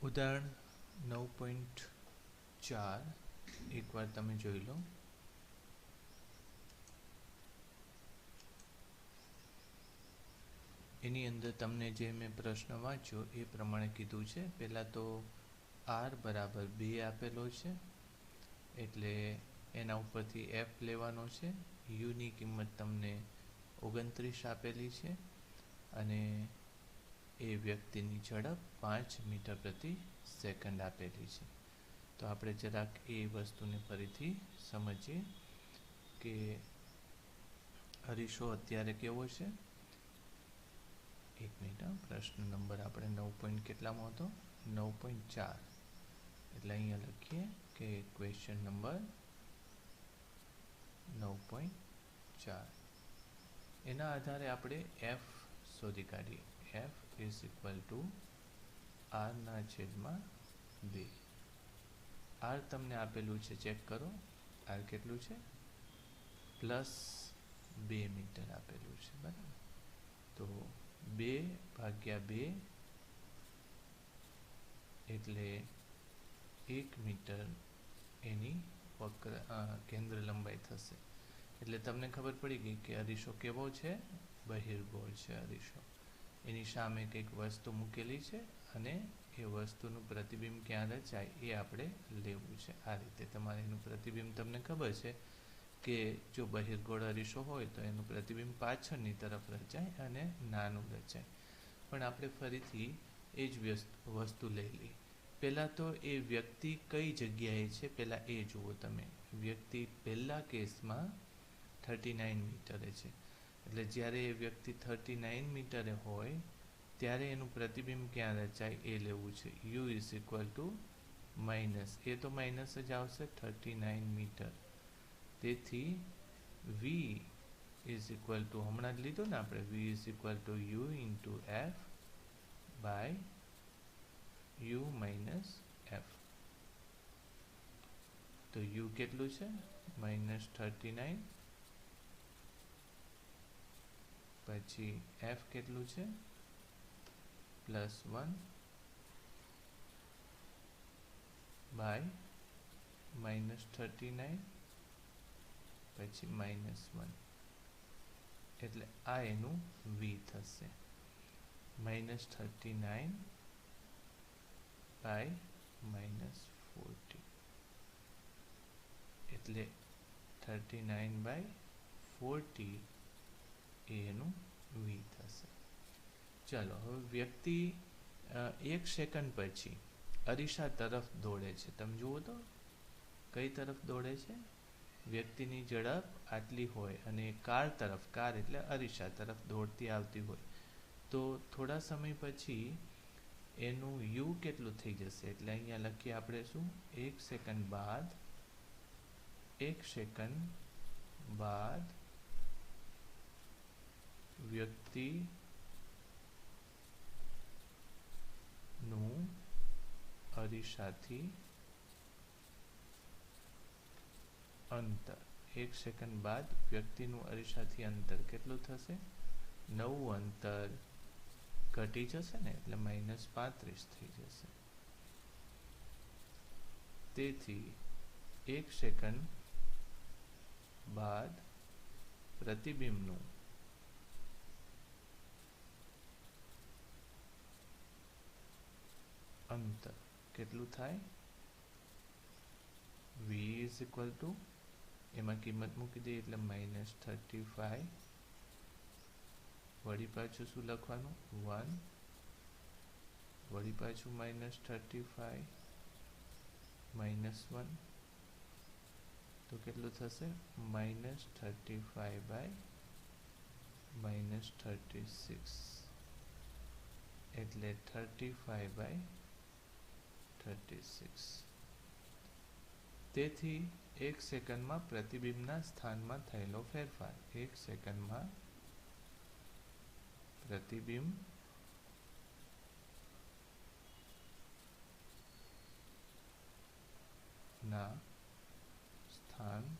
ઉદાહરણ 9.4 એકવાર તમે જોઈ લો. એની અંદર તમને જે મેં પ્રશ્ન વાંચ્યો એ પ્રમાણે કીધું છે. પહેલાં તો r બરાબર 2 આપેલો છે, એટલે એના ઉપરથી f લેવાનો છે. યુની કિંમત તમને 29 આપેલી છે અને એ વ્યક્તિની ઝડપ 5 મીટર પ્રતિ સેકન્ડ આપેલી છે. તો આપણે જરાક એ વસ્તુને ફરીથી સમજીએ કે અરીસો અત્યારે કેવો છે. એક મિનિટ, પ્રશ્ન નંબર આપણે 9 કેટલામાં હતો? 9.4. એટલે અહીંયા લખીએ કે ક્વેશ્ચન નંબર 9.4. એના આધારે આપણે f શોધી કાઢીએ. f is equal two r/2. r તમને આપેલું છે, ચેક કરો. r કેટલું છે? +2 મીટર આપેલું છે, બરાબર. તો 2/2 એટલે 1 મીટર એની કેન્દ્ર લંબાઈ થશે. એટલે તમને ખબર પડી ગઈ કે અરીસો કેવો છે? બહિર્ગોળ છે અરીસો. એની સામે કંઈક વસ્તુ મૂકેલી છે અને એ વસ્તુનું પ્રતિબિંબ ક્યાં રચાય એ આપણે લેવું છે. આ રીતે તમારે એનું પ્રતિબિંબ તમને ખબર છે કે જો બહિર્ગોળ અરીસો હોય તો એનું પ્રતિબિંબ પાછળની તરફ રચાય અને નાનું રચાય. પણ આપણે ફરીથી એ જ વસ્તુ લઈ લઈએ. પહેલાં તો એ વ્યક્તિ કઈ જગ્યાએ છે પહેલાં એ જુઓ તમે. વ્યક્તિ પહેલા કેસમાં 39 મીટરે છે. એટલે જ્યારે એ વ્યક્તિ 39 મીટરે હોય ત્યારે એનું પ્રતિબિંબ ક્યાં રચાય એ લેવું છે. u is equal to minus, એ તો માઇનસ જ આવશે, 39 મીટર. તેથી v ઇઝ ઇક્વલ ટુ, હમણાં જ લીધું ને આપણે, v is equal to u into F by u minus F. તો u કેટલું છે? -39. પછી f કેટલું છે? +1 બાય -39 પછી -1. એટલે આ એનું v થશે. -39 બાય -40 એટલે 39/40 એનું v થશે. ચાલો, હવે વ્યક્તિ 1 સેકન્ડ પછી અરીસા તરફ દોડે છે. તમે જુઓ તો કઈ તરફ દોડે છે? વ્યક્તિની ઝડપ આટલી હોય અને કાર એટલે અરીસા તરફ દોડતી આવતી હોય તો થોડા સમય પછી એનું u કેટલું થઈ જશે? એટલે અહીંયા લખીએ આપણે શું? 1 સેકન્ડ બાદ વ્યક્તિનું અરીસાથી અંતર. 1 સેકન્ડ બાદ વ્યક્તિનું અરીસાથી અંતર કેટલું થશે? નવું અંતર ઘટી જશે ને, એટલે -35 થઈ જશે. તેથી 1 સેકન્ડ બાદ પ્રતિબિંબનું અંતર કેટલું થાય? v ઇઝ ઇક્વલ ટુ, એમાં કિંમત મૂકી દઈએ એટલે -35, વળી પાછું શું લખવાનું? 1, વળી પાછું -35, -1, તો કેટલું થશે? -35/-36 એટલે 35/36. તેથી 1 સેકન્ડમાં પ્રતિબિંબના સ્થાનમાં થયેલો ફેરફાર. 1 સેકન્ડમાં પ્રતિબિંબ ના સ્થાનમાં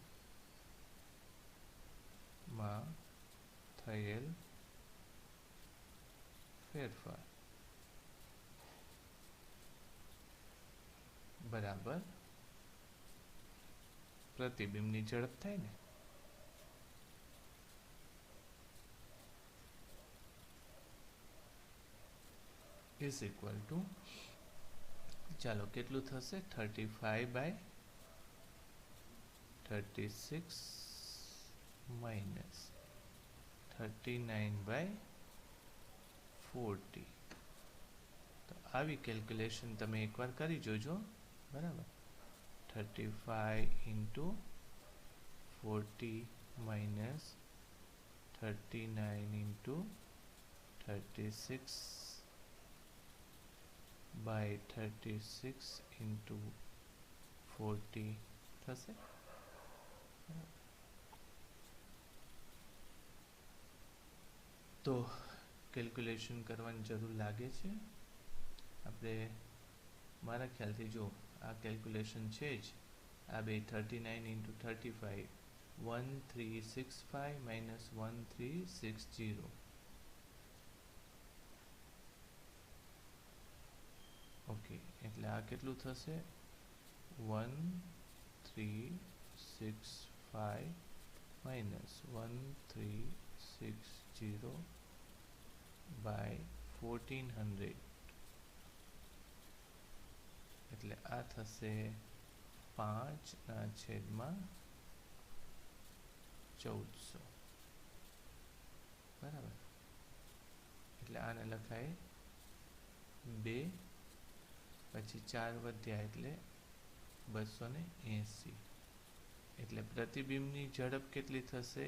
થયેલ ફેરફાર. બરાબર પ્રતિબિંબની ઝડપ થાય ને, ઇઝ ઇક્વલ ટુ, ચાલો કેટલું થશે, 35/36 માઇનસ 39/40. તો આવી કેલ્ક્યુલેશન તમે એકવાર કરી જોજો, બરાબર. 35 × 40 માઇનસ 39 × 36/36 × 40 થશે. તો કેલ્ક્યુલેશન કરવાની જરૂર લાગે છે. આપણે મારા ખ્યાલથી જો આ કેલ્ક્યુલેશન છે જ, આ બે 39 × 35 1365 માઇનસ 1360. ઓકે, એટલે આ કેટલું થશે, 1365 માઇનસ 1360 બાય 1400. એટલે આ થશે 5/1400, બરાબર. એટલે આને લખાય 2, પછી 4 વધ્યા એટલે 280. એટલે પ્રતિબિંબની ઝડપ કેટલી થશે,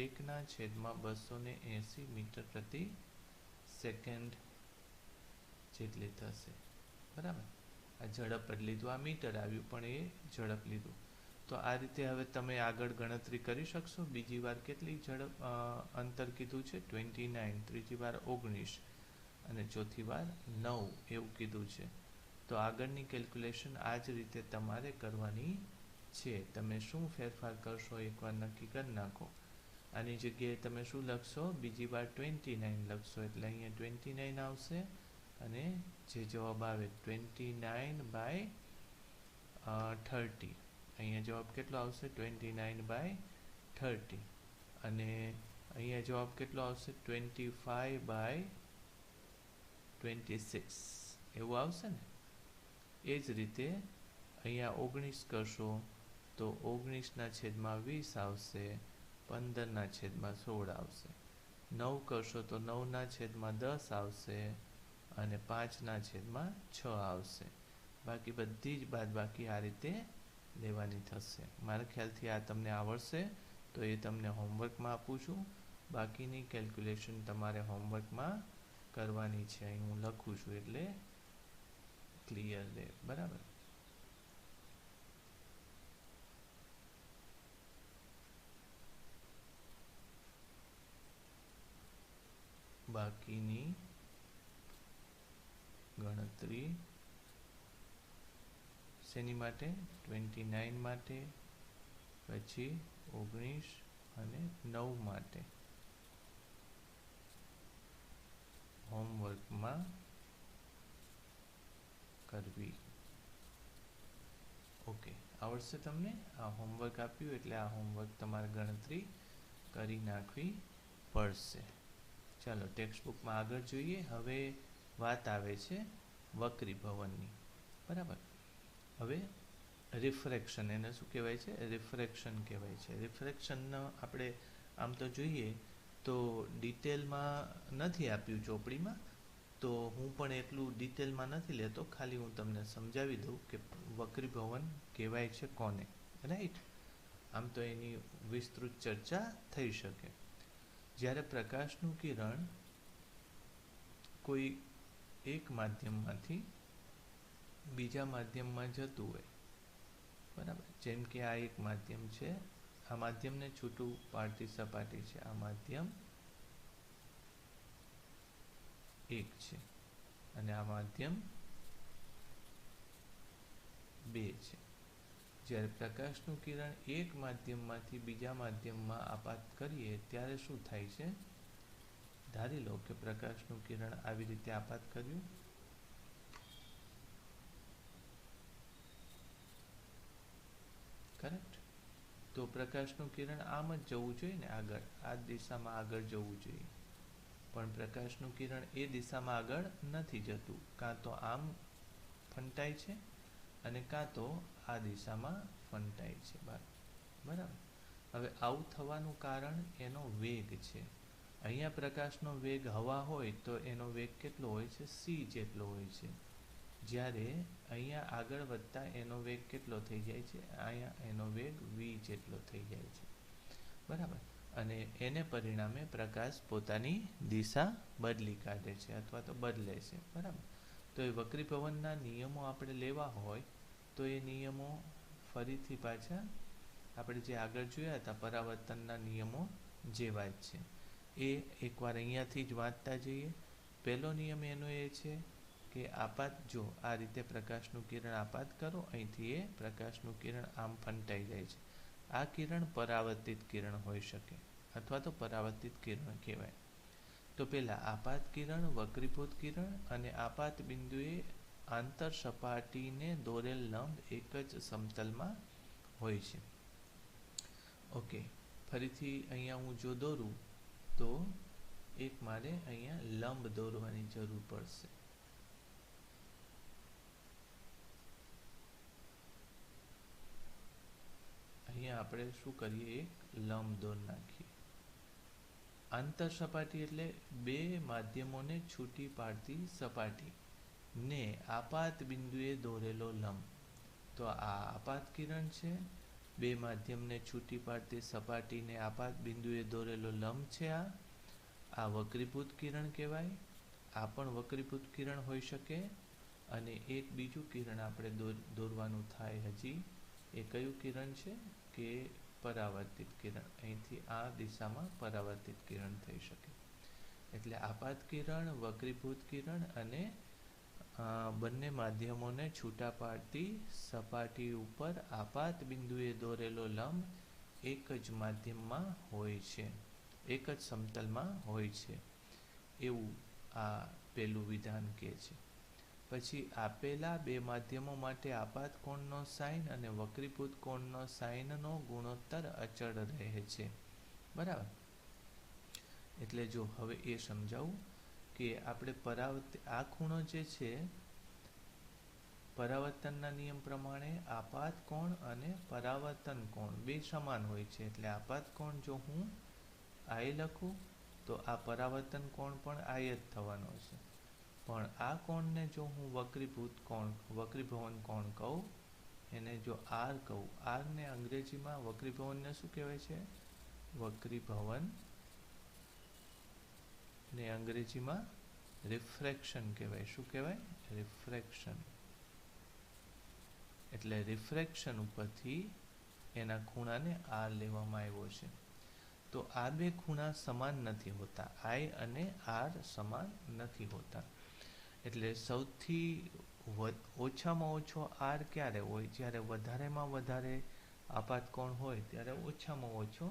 1/280 મીટર પ્રતિ સેકન્ડ જેટલી થશે, બરાબર. આ ઝડપ જ લીધું, આ મીટર આવ્યું પણ એ ઝડપ લીધું. તો આ રીતે હવે તમે આગળ ગણતરી કરી શકશો. બીજી વાર કેટલી ઝડપ અંતર કીધું છે, 29, ત્રીજી વાર 19 અને ચોથી વાર 9 એવું કીધું છે. તો આગળની કેલ્ક્યુલેશન આ જ રીતે તમારે કરવાની છે. તમે શું ફેરફાર કરશો એકવાર નક્કી કરી નાખો. આની જગ્યાએ તમે શું લખશો, બીજી વાર 29 લખશો એટલે અહીંયા 29 આવશે, અને જે જવાબ આવે 29/30. અહીંયા જવાબ કેટલો આવશે, 29/30. અને અહીંયા જવાબ કેટલો આવશે, 25/26 એવું આવશે ને. એ જ રીતે અહીંયા 19 કરશો તો 19/20 આવશે, 15/16 આવશે. 9 કરશો તો 9/10 આવશે, અને 5/6 આવશે. બાકી બધી જ બાદબાકી આ રીતે લેવાની થશે. મારા ખ્યાલથી આ તમને આવડશે, તો એ તમને હોમવર્કમાં આપું છું. બાકીની કેલ્ક્યુલેશન તમારે હોમવર્કમાં કરવાની છે. અહીં હું લખું છું એટલે ક્લિયર રહે, બરાબર. બાકીની ગણતરી શેની માટે, 29 માટે, પછી 19 અને 9 માટે હોમવર્કમાં કરવી. ઓકે, આવડશે તમને. આ હોમવર્ક આપ્યું એટલે આ હોમવર્ક તમારે ગણતરી કરી નાખવી પડશે. ચાલો ટેક્સ્ટબુકમાં આગળ જોઈએ. હવે વાત આવે છે વક્રીભવનની, બરાબર. હવે રિફ્રેક્શન, એને શું કહેવાય છે, રિફ્રેક્શન કહેવાય છે. રિફ્રેક્શનનો આપણે આમ તો જોઈએ તો ડિટેલમાં નથી આપ્યું ચોપડીમાં, તો હું પણ એટલું ડિટેલમાં નથી લેતો. ખાલી હું તમને સમજાવી દઉં કે વક્રીભવન કહેવાય છે કોને, રાઈટ. આમ તો એની વિસ્તૃત ચર્ચા થઈ શકે. જ્યારે પ્રકાશનું કિરણ કોઈ એક માધ્યમમાંથી બીજા માધ્યમમાં જતું હોય, બરાબર. જેમ કે આ એક માધ્યમ છે, આ માધ્યમને છૂટું પાડતી સપાટી છે, આ માધ્યમ 1 છે અને આ માધ્યમ 2 છે. જ્યારે પ્રકાશનું કિરણ એક માધ્યમમાંથી બીજા માધ્યમમાં આપાત કરીએ ત્યારે શું થાય છે, ધારી લો કે પ્રકાશનું કિરણ આવી રીતે આપાત કર્યું, તો પ્રકાશનું કિરણ આમ જ જવું જોઈએ ને, આગળ આ દિશામાં આગળ જવું જોઈએ, પણ પ્રકાશનું કિરણ એ દિશામાં આગળ નથી જતું, કાં તો આમ ફંટાય છે અને કાં તો આ દિશામાં ફંટાય છે બરાબર. હવે આવું થવાનું કારણ એનો વેગ છે. અહીંયા પ્રકાશનો વેગ હવા હોય તો એનો વેગ કેટલો હોય છે? c જેટલો હોય છે. જ્યારે અહીંયા આગળ વધતા એનો વેગ કેટલો થઈ જાય છે? અહીંયા એનો વેગ v જેટલો થઈ જાય છે બરાબર. અને એને પરિણામે પ્રકાશ પોતાની દિશા બદલી કાઢે છે અથવા તો બદલે છે બરાબર. તો એ વક્રીભવનના નિયમો આપણે લેવા હોય તો એ નિયમો ફરીથી પાછા આપણે જે આગળ જોયા હતા પરાવર્તનના નિયમો જેવા જ છે. એ એકવાર અહીંયાથી જ વાંચતા જઈએ. પહેલો નિયમ એનો એ છે કે આપાત, જો આ રીતે પ્રકાશનું કિરણ આપાત કરો, અહીંથી એ પ્રકાશનું કિરણ આમ ફંટાઈ જાય છે. આ કિરણ પરાવર્તિત કિરણ હોઈ શકે અથવા તો પરાવર્તિત કિરણ કહેવાય. તો પહેલા આપાત કિરણ, વક્રીભૂત કિરણ અને આપાત બિંદુએ આંતર સપાટીને દોરેલ લંબ એક જ સમતલમાં હોય છે. ઓકે, ફરીથી અહીંયા હું જો દોરું તો એક મારે અહીંયા લંબ દોરવાની જરૂર પડશે. અહીંયા આપણે શું કરીએ? એક લંબ દોર નાખીએ. આંતર સપાટી એટલે બે માધ્યમોને છૂટી પાડતી સપાટી ને આપાત બિંદુએ દોરેલો લંબ. તો આ આપાત કિરણ છે, બે માધ્યમને છૂટી પાડતી સપાટીને આપાત બિંદુએ દોરેલો લંબ છે. આ વક્રીભૂત કિરણ કહેવાય. આ પણ વક્રીભૂત કિરણ હોઈ શકે. અને એક બીજું કિરણ આપણે દોરવાનું થાય હજી. એ કયું કિરણ છે? કે પરાવર્તિત કિરણ. અહીંથી આ દિશામાં પરાવર્તિત કિરણ થઈ શકે. એટલે આપાત કિરણ, વક્રીભૂત કિરણ અને બંને માધ્યમોને છૂટા પાડતી સપાટી ઉપર આપાત બિંદુએ દોરેલો લંબ એક જ માધ્યમમાં હોય છે, એક જ સમતલમાં હોય છે, એવું આ પહેલું વિધાન કહે છે. પછી આપેલા બે માધ્યમો માટે આપાત કોણનો સાઇન અને વક્રીભૂત કોણનો સાઇનનો ગુણોત્તર અચળ રહે છે બરાબર. એટલે જો હવે એ સમજાવું કે આપણે આ ખૂણો જે છે પરાવર્તનના નિયમ પ્રમાણે આપાત કોણ અને પરાવર્તન કોણ બે સમાન હોય છે. એટલે આપાત કોણ જો હું I લખું તો આ પરાવર્તન કોણ પણ I જ થવાનો છે. પણ આ કોણને જો હું વક્રીભવન કોણ કહું, એને જો R કહું, R ને અંગ્રેજીમાં વક્રીભવનને શું કહેવાય છે? વક્રીભવન ને અંગ્રેજીમાં રિફ્રેક્શન કહેવાય. શું કહેવાય? રિફ્રેક્શન. એટલે રિફ્રેક્શન ઉપરથી એના ખૂણાને R લેવામાં આવ્યો છે. તો આ બે ખૂણા સમાન નથી હોતા. I અને R સમાન નથી હોતા. એટલે સૌથી ઓછામાં ઓછો R ક્યારે હોય? જ્યારે વધારેમાં વધારે આપાત કોણ હોય ત્યારે ઓછામાં ઓછો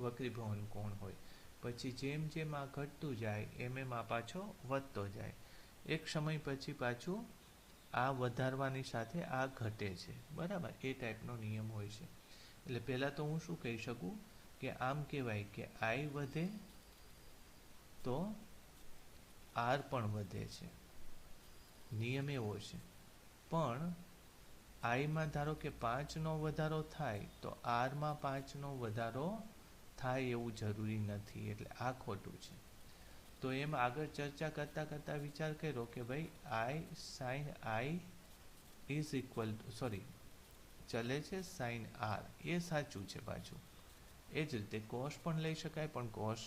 વક્રીભવન કોણ હોય. પછી જેમ જેમ આ ઘટતું જાય એમ આ પાછો વધતો જાય. એક સમય પછી પાછું આ વધારવાની સાથે આ ઘટે છે બરાબર. એ ટાઈપનો નિયમ હોય છે. એટલે પહેલાં તો હું શું કહી શકું કે આમ કહેવાય કે I વધે તો R પણ વધે છે. નિયમ એવો છે. પણ I માં ધારો કે 5નો વધારો થાય તો R માં 5નો વધારો થાય એવું જરૂરી નથી. એટલે આ ખોટું છે. તો એમ આગળ ચર્ચા કરતાં કરતાં વિચાર કર્યો કે ભાઈ I sin I is equal two ચલે છે sin R. એ સાચું છે પાછું. એ જ રીતે કોસ પણ લઈ શકાય, પણ કોસ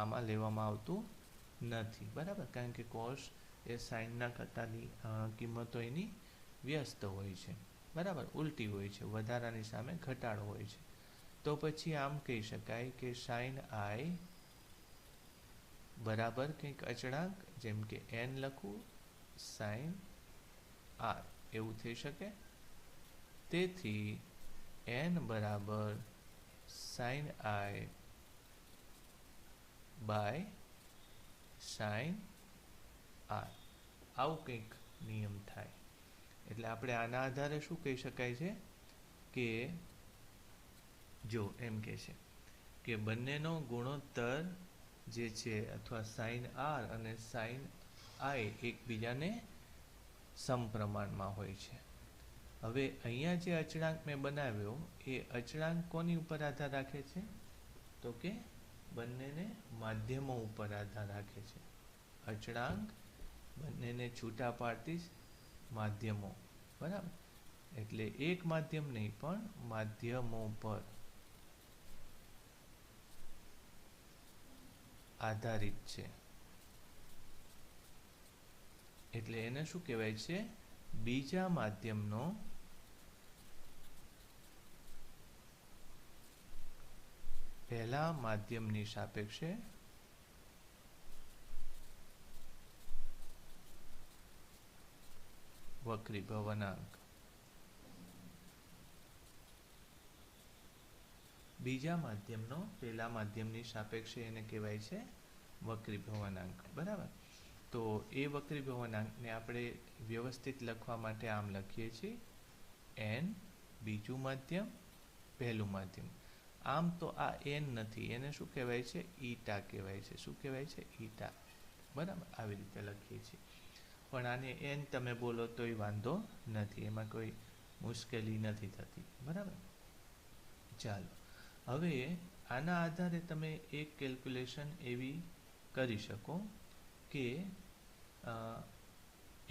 આમાં લેવામાં આવતું નથી બરાબર. કારણ કે કોસ એ સાઇનના કરતાની કિંમતો એની વ્યસ્ત હોય છે બરાબર, ઉલટી હોય છે, વધારાની સામે ઘટાડો હોય છે. તો પછી આમ કહી શકાય કે sin I બરાબર કંઈક અચળાંક, જેમ કે n લખું, sin R એવું થઈ શકે. તેથી n બરાબર sin I by sin R. આવું કંઈક નિયમ થાય. એટલે આપણે આના આધારે શું કહી શકાય છે કે જો એમ કહે છે કે બંનેનો ગુણોત્તર જે છે અથવા સાઇન આર અને સાઇન આઈ એકબીજાને સમપ્રમાણમાં હોય છે. હવે અહીંયા જે અચળાંક મેં બનાવ્યો એ અચળાંક કોની ઉપર આધાર રાખે છે? તો કે બંનેને માધ્યમો ઉપર આધાર રાખે છે. અચળાંક બંનેને છૂટા પાડતી માધ્યમો, બરાબર. એટલે એક માધ્યમ નહીં પણ માધ્યમો પર આધારિત છે. એટલે એને શું કહેવાય છે? બીજા માધ્યમનો પહેલા માધ્યમની સાપેક્ષે વક્રીભવનાંક. બીજા માધ્યમનો પહેલા માધ્યમની સાપેક્ષે એને કહેવાય છે વક્રીભવનાંક, બરાબર. તો એ વક્રીભવનાંકને આપણે વ્યવસ્થિત લખવા માટે આમ લખીએ છીએ n બીજું માધ્યમ પહેલું માધ્યમ. આમ તો આ n નથી, એને શું કહેવાય છે? ઈટા કહેવાય છે. શું કહેવાય છે? ઈટા, બરાબર. આવી રીતે લખીએ છીએ. પણ આને n તમે બોલો તોય વાંધો નથી, એમાં કોઈ મુશ્કેલી નથી થતી, બરાબર. ચાલો, હવે આના આધારે તમે એક કેલ્ક્યુલેશન એવી કરી શકો કે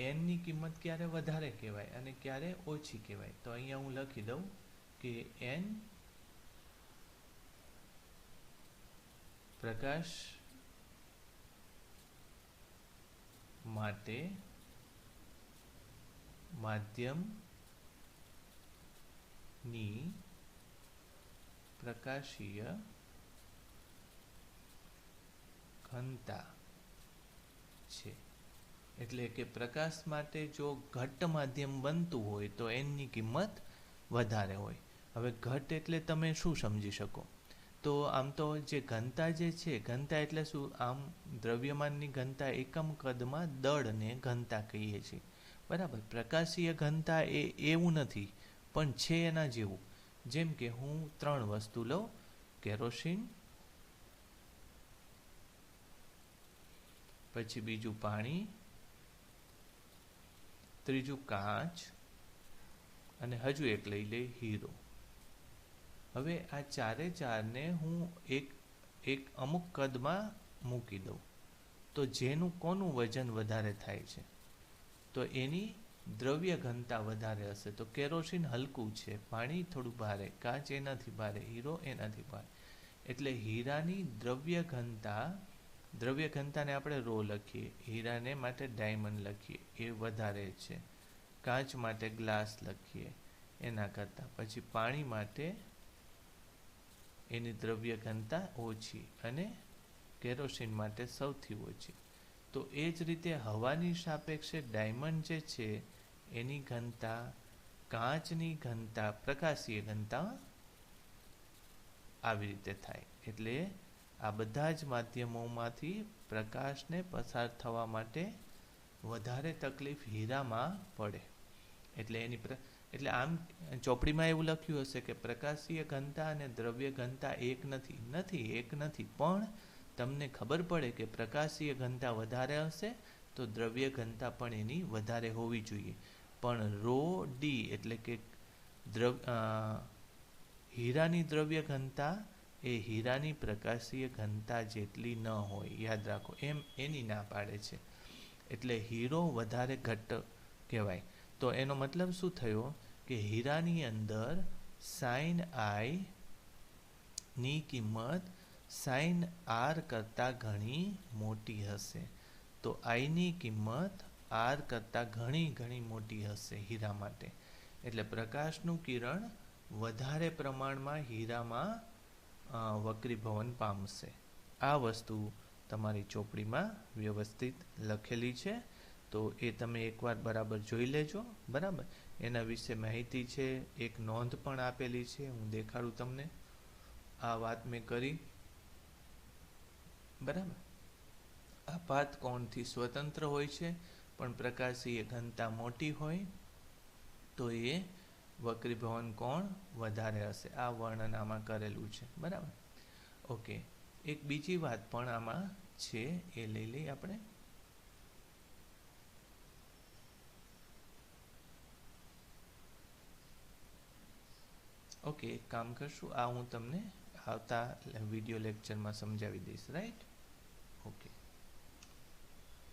n ની કિંમત ક્યારે વધારે કહેવાય અને ક્યારે ઓછી કહેવાય. તો અહીંયા હું લખી દઉં કે n પ્રકાશ માટે માધ્યમની પ્રકાશીય ઘનતા છે. એટલે કે પ્રકાશ માટે જો ઘટ્ટ માધ્યમ બનતું હોય તો n ની કિંમત વધારે હોય. હવે ઘટ એટલે તમે શું સમજી શકો? તો આમ તો જે ઘનતા જે છે, ઘનતા એટલે શું? આમ દ્રવ્યમાનની ઘનતા એકમ કદમાં દળને ઘનતા કહીએ છીએ, બરાબર. પ્રકાશીય ઘનતા એ એવું નથી પણ છે એના જેવું. જેમ કે હું 3 વસ્તુ લઉં, કેરોસીન, પછી બીજું પાણી, ત્રીજું કાચ અને હજુ એક લઈ લે હીરો. હવે આ ચારે ચારને હું એક અમુક કદમાં મૂકી દઉં તો જેનું કોનું વજન વધારે થાય છે? તો એની દ્રવ્ય ઘનતા વધારે હશે. તો કેરોસીન હલકું છે, પાણી થોડું ભારે, કાચ એનાથી ભારે, હીરો એનાથી ભારે. એટલે હીરાની દ્રવ્ય ઘનતાને આપણે રો લખીએ, હીરાને માટે ડાયમંડ લખીએ, એ વધારે છે. કાચ માટે ગ્લાસ લખીએ એના કરતાં. પછી પાણી માટે એની દ્રવ્ય ઘનતા ઓછી અને કેરોસીન માટે સૌથી ઓછી. તો એ જ રીતે હવાની સાપેક્ષે ડાયમંડ જે છે એની ઘનતા, કાચની ઘનતા, પ્રકાશીય ઘનતા આવી રીતે થાય. એટલે આ બધા જ માધ્યમોમાંથી પ્રકાશને પસાર થવા માટે વધારે તકલીફ હીરામાં પડે. એટલે આમ ચોપડીમાં એવું લખ્યું હશે કે પ્રકાશીય ઘનતા અને દ્રવ્ય ઘનતા એક નથી. પણ તમને ખબર પડે કે પ્રકાશીય ઘનતા વધારે હશે તો દ્રવ્ય ઘનતા પણ એની વધારે હોવી જોઈએ. પણ રો ડી એટલે કે હીરાની દ્રવ્ય ઘનતા એ હીરાની પ્રકાશીય ઘનતા જેટલી ન હોય, યાદ રાખો. એમ એની ના પાડે છે. એટલે હીરો વધારે ઘટ્ટ કહેવાય. તો એનો મતલબ શું થયો કે હીરાની અંદર સાઇન આઈ ની કિંમત સાઇન આર કરતાં ઘણી મોટી હશે. તો આઈની કિંમત આર કરતાં ઘણી મોટી હશે હીરા માટે. એટલે પ્રકાશનું કિરણ વધારે પ્રમાણમાં હીરામાં વક્રીભવન પામશે. આ વસ્તુ તમારી ચોપડીમાં વ્યવસ્થિત લખેલી છે. તો એ તમે એકવાર બરાબર જોઈ લેજો, બરાબર. એના વિશે માહિતી છે, એક નોંધ પણ આપેલી છે, હું દેખાડું તમને. આ વાત મેં કરી, બરાબર. આ પાથ કોણથી સ્વતંત્ર હોય છે, પણ પ્રકાશીય ઘનતા મોટી હોય તો એ વક્રીભવન કોણ વધારે હશે, આ વર્ણન આમાં કરેલું છે, બરાબર. ઓકે, એક બીજી વાત પણ આમાં છે, એ લઈ લઈએ આપણે. ઓકે, એક કામ કરશું, આ હું તમને આવતા વિડીયો લેક્ચરમાં સમજાવી દઈશ, રાઈટ? ઓકે.